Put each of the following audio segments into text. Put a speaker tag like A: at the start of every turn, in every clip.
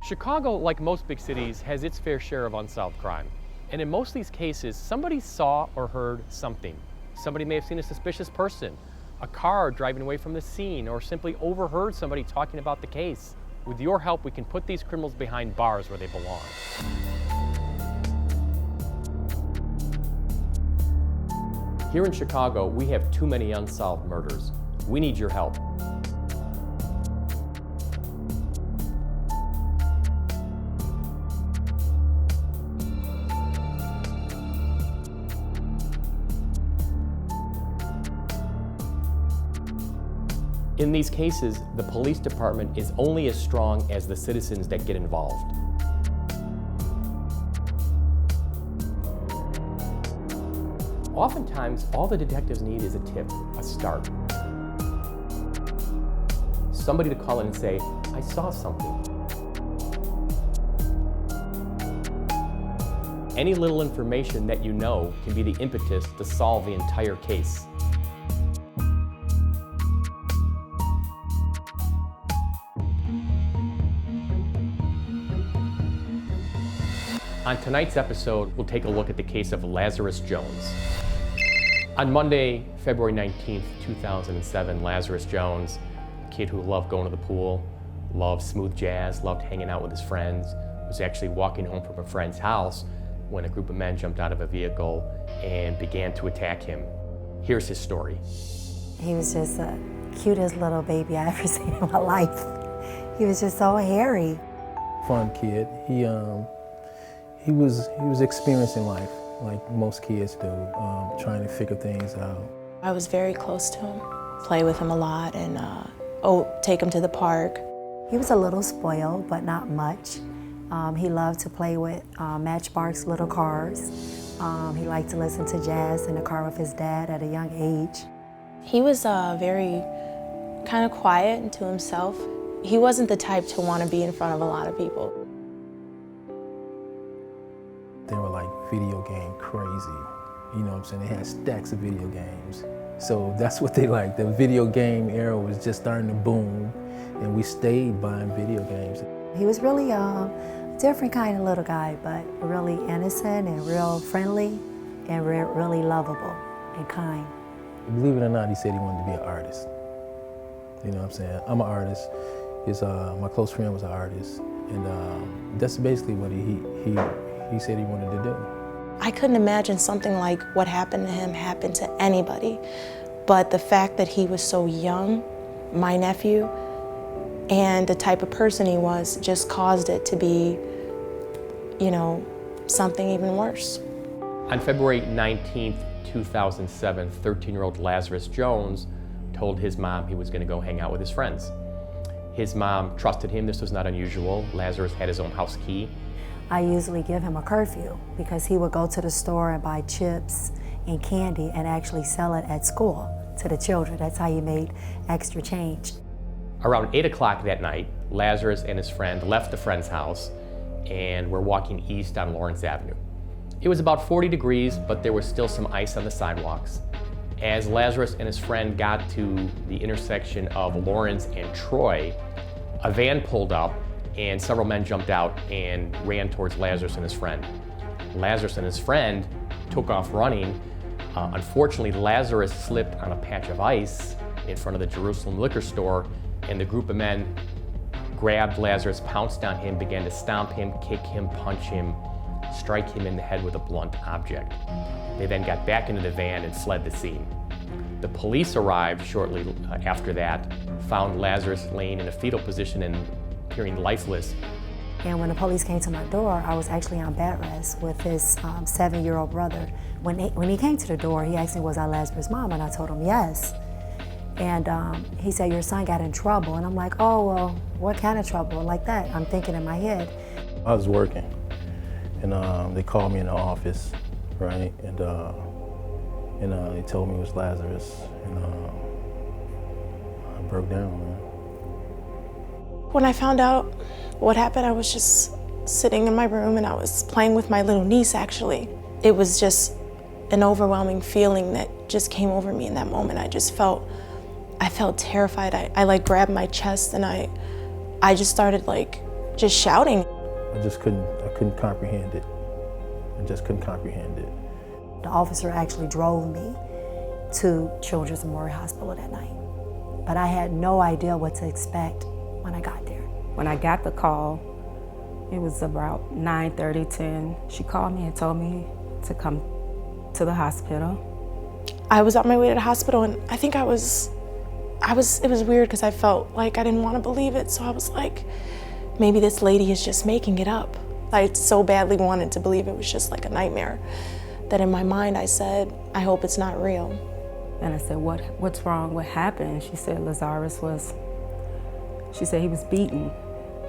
A: Chicago, like most big cities, has its fair share of unsolved crime. And in most of these cases, somebody saw or heard something. Somebody may have seen a suspicious person, a car driving away from the scene, or simply overheard somebody talking about the case. With your help, we can put these criminals behind bars where they belong. Here in Chicago, we have too many unsolved murders. We need your help. In these cases, the police department is only as strong as the citizens that get involved. Oftentimes, all the detectives need is a tip, a start. Somebody to call in and say, I saw something. Any little information that you know can be the impetus to solve the entire case. On tonight's episode, we'll take a look at the case of Lazarus Jones. On Monday, February 19th, 2007, Lazarus Jones, a kid who loved going to the pool, loved smooth jazz, loved hanging out with his friends, was actually walking home from a friend's house when a group of men jumped out of a vehicle and began to attack him. Here's his story.
B: He was just the cutest little baby I ever seen in my life. He was just so hairy.
C: Fun kid. He was experiencing life like most kids do, trying to figure things out.
D: I was very close to him, play with him a lot, and take him to the park.
B: He was a little spoiled, but not much. He loved to play with Matchbox little cars. He liked to listen to jazz in the car with his dad at a young age.
D: He was very kind of quiet and to himself. He wasn't the type to want to be in front of a lot of people.
C: They were like video game crazy, you know what I'm saying? They had stacks of video games. So that's what they liked. The video game era was just starting to boom, and we stayed buying video games.
B: He was really a different kind of little guy, but really innocent and real friendly and really lovable and kind.
C: Believe it or not, he said he wanted to be an artist. You know what I'm saying? I'm an artist. My close friend was an artist, and that's basically what he said he wanted to do.
D: I couldn't imagine something like what happened to him happen to anybody. But the fact that he was so young, my nephew, and the type of person he was just caused it to be, you know, something even worse.
A: On February 19th, 2007, 13-year-old Lazarus Jones told his mom he was going to go hang out with his friends. His mom trusted him. This was not unusual. Lazarus had his own house key.
B: I usually give him a curfew because he would go to the store and buy chips and candy and actually sell it at school to the children. That's how he made extra change.
A: Around 8 o'clock that night, Lazarus and his friend left the friend's house and were walking east on Lawrence Avenue. It was about 40 degrees, but there was still some ice on the sidewalks. As Lazarus and his friend got to the intersection of Lawrence and Troy, a van pulled up and several men jumped out and ran towards Lazarus and his friend. Lazarus and his friend took off running. Unfortunately, Lazarus slipped on a patch of ice in front of the Jerusalem liquor store, and the group of men grabbed Lazarus, pounced on him, began to stomp him, kick him, punch him, strike him in the head with a blunt object. They then got back into the van and fled the scene. The police arrived shortly after that, found Lazarus laying in a fetal position and appearing lifeless.
B: And when the police came to my door, I was actually on bed rest with his 7-year-old brother. When he came to the door, he asked me, was I Lazarus' mom? And I told him yes. And he said, your son got in trouble. And I'm like, oh, well, what kind of trouble? Like that, I'm thinking in my head.
C: I was working, and they called me in the office, right? And they told me it was Lazarus, and I broke down, man.
D: When I found out what happened, I was just sitting in my room and I was playing with my little niece, actually. It was just an overwhelming feeling that just came over me in that moment. I felt terrified. I like grabbed my chest and I just started like just shouting.
C: I couldn't comprehend it. I just couldn't comprehend it.
B: The officer actually drove me to Children's Memorial Hospital that night, but I had no idea what to expect when I got there.
E: When I got the call, it was about 9:30, 10. She called me and told me to come to the hospital.
D: I was on my way to the hospital, and I think it was weird because I felt like I didn't want to believe it. So I was like, maybe this lady is just making it up. I so badly wanted to believe it was just like a nightmare that in my mind I said, I hope it's not real.
E: And I said, what's wrong? What happened? She said Lazarus she said he was beaten.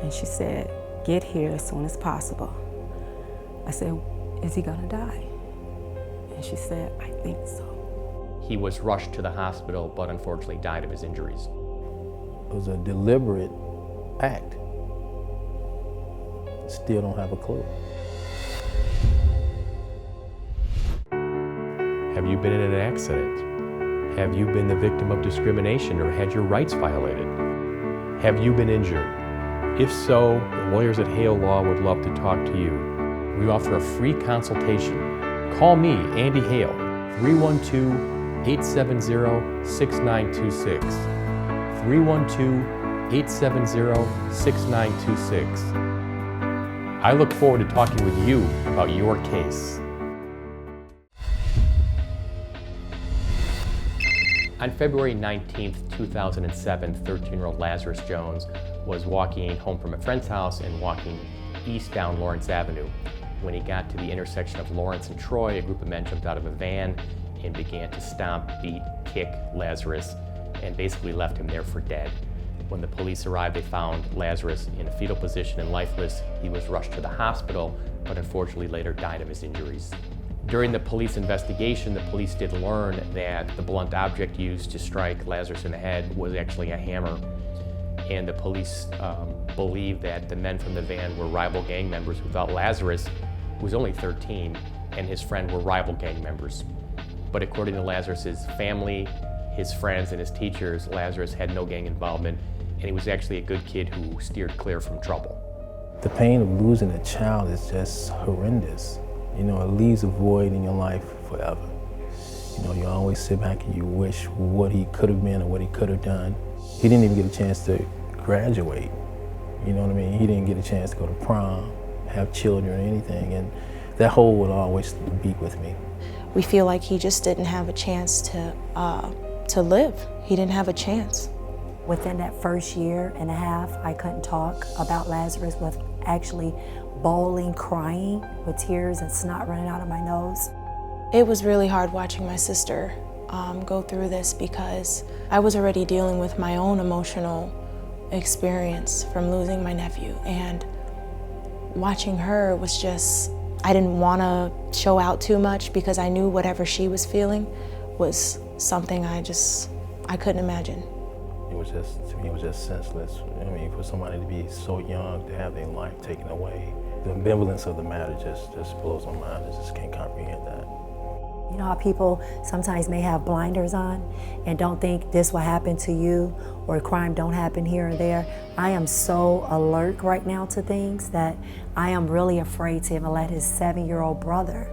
E: And she said, get here as soon as possible. I said, is he gonna die? And she said, I think so.
A: He was rushed to the hospital, but unfortunately died of his injuries.
C: It was a deliberate act. Still don't have a clue.
A: Have you been in an accident? Have you been the victim of discrimination or had your rights violated? Have you been injured? If so, the lawyers at Hale Law would love to talk to you. We offer a free consultation. Call me, Andy Hale, 312-870-6926. 312-870-6926. I look forward to talking with you about your case. On February 19th, 2007, 13-year-old Lazarus Jones was walking home from a friend's house and walking east down Lawrence Avenue. When he got to the intersection of Lawrence and Troy, a group of men jumped out of a van and began to stomp, beat, kick Lazarus, and basically left him there for dead. When the police arrived, they found Lazarus in a fetal position and lifeless. He was rushed to the hospital, but unfortunately later died of his injuries. During the police investigation, the police did learn that the blunt object used to strike Lazarus in the head was actually a hammer. And the police believed that the men from the van were rival gang members who thought Lazarus, who was only 13, and his friend were rival gang members. But according to Lazarus's family, his friends, and his teachers, Lazarus had no gang involvement, and he was actually a good kid who steered clear from trouble.
C: The pain of losing a child is just horrendous. You know, it leaves a void in your life forever. You know, you always sit back and you wish what he could have been or what he could have done. He didn't even get a chance to graduate. You know what I mean? He didn't get a chance to go to prom, have children or anything, and that hole will always be with me.
D: We feel like he just didn't have a chance to live. He didn't have a chance.
B: Within that first year and a half, I couldn't talk about Lazarus with actually bawling, crying, with tears and snot running out of my nose.
D: It was really hard watching my sister go through this because I was already dealing with my own emotional experience from losing my nephew, and watching her was just, I didn't want to show out too much because I knew whatever she was feeling was something I couldn't imagine.
C: To me, it was just senseless. I mean, for somebody to be so young, to have their life taken away, the ambivalence of the matter just blows my mind. I just can't comprehend that.
B: You know how people sometimes may have blinders on and don't think this will happen to you or crime don't happen here or there. I am so alert right now to things that I am really afraid to even let his 7-year-old brother,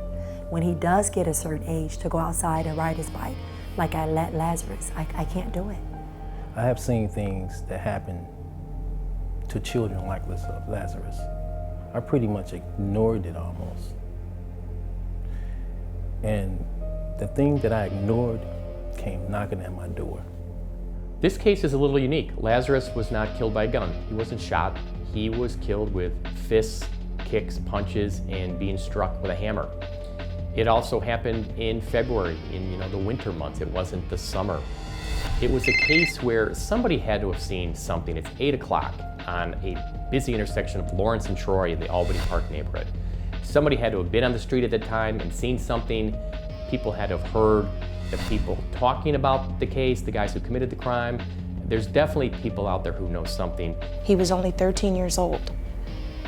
B: when he does get a certain age, to go outside and ride his bike like I let Lazarus. I can't do it.
C: I have seen things that happen to children like Lazarus. I pretty much ignored it almost. And the thing that I ignored came knocking at my door.
A: This case is a little unique. Lazarus was not killed by a gun. He wasn't shot. He was killed with fists, kicks, punches, and being struck with a hammer. It also happened in February, in the winter months. It wasn't the summer. It was a case where somebody had to have seen something. It's 8 o'clock on a busy intersection of Lawrence and Troy in the Albany Park neighborhood. Somebody had to have been on the street at that time and seen something. People had to have heard the people talking about the case, the guys who committed the crime. There's definitely people out there who know something.
D: He was only 13 years old.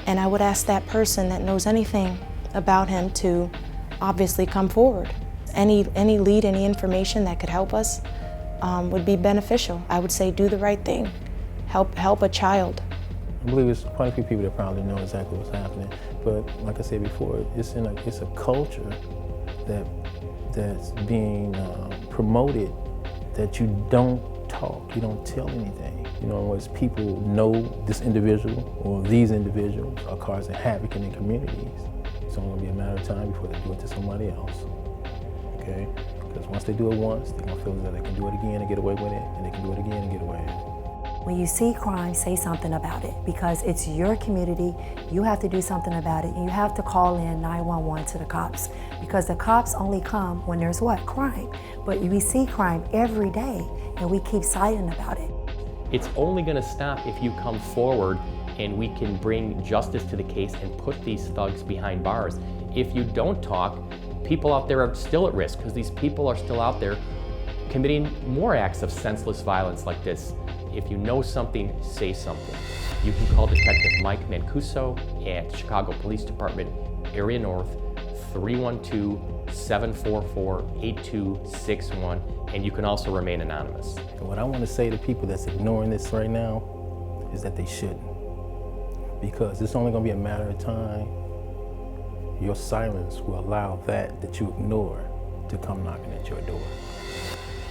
D: And I would ask that person that knows anything about him to obviously come forward. Any lead, any information that could help us would be beneficial. I would say do the right thing. Help a child.
C: believe there's quite a few people that probably know exactly what's happening. But like I said before, it's a culture that's being promoted that you don't talk, you don't tell anything. You know, as people know this individual or these individuals are causing havoc in their communities, it's only gonna be a matter of time before they do it to somebody else, okay? Because once they do it once, they're gonna feel that they can do it again and get away with it, and they can do it again and get away with it.
B: When you see crime, say something about it, because it's your community. You have to do something about it, and you have to call in 911 to the cops, because the cops only come when there's what? Crime. But we see crime every day, and we keep silent about it.
A: It's only going to stop if you come forward and we can bring justice to the case and put these thugs behind bars. If you don't talk, people out there are still at risk, because these people are still out there committing more acts of senseless violence like this. If you know something, say something. You can call Detective Mike Mancuso at Chicago Police Department, Area North, 312-744-8261, and you can also remain anonymous.
C: And what I want to say to people that's ignoring this right now is that they shouldn't. Because it's only going to be a matter of time. Your silence will allow that you ignore to come knocking at your door.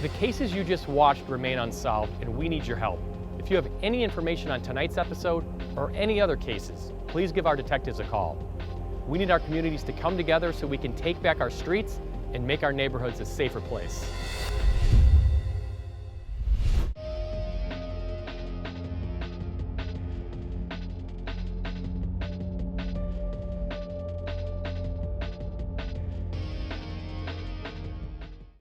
A: The cases you just watched remain unsolved, and we need your help. If you have any information on tonight's episode or any other cases, please give our detectives a call. We need our communities to come together so we can take back our streets and make our neighborhoods a safer place.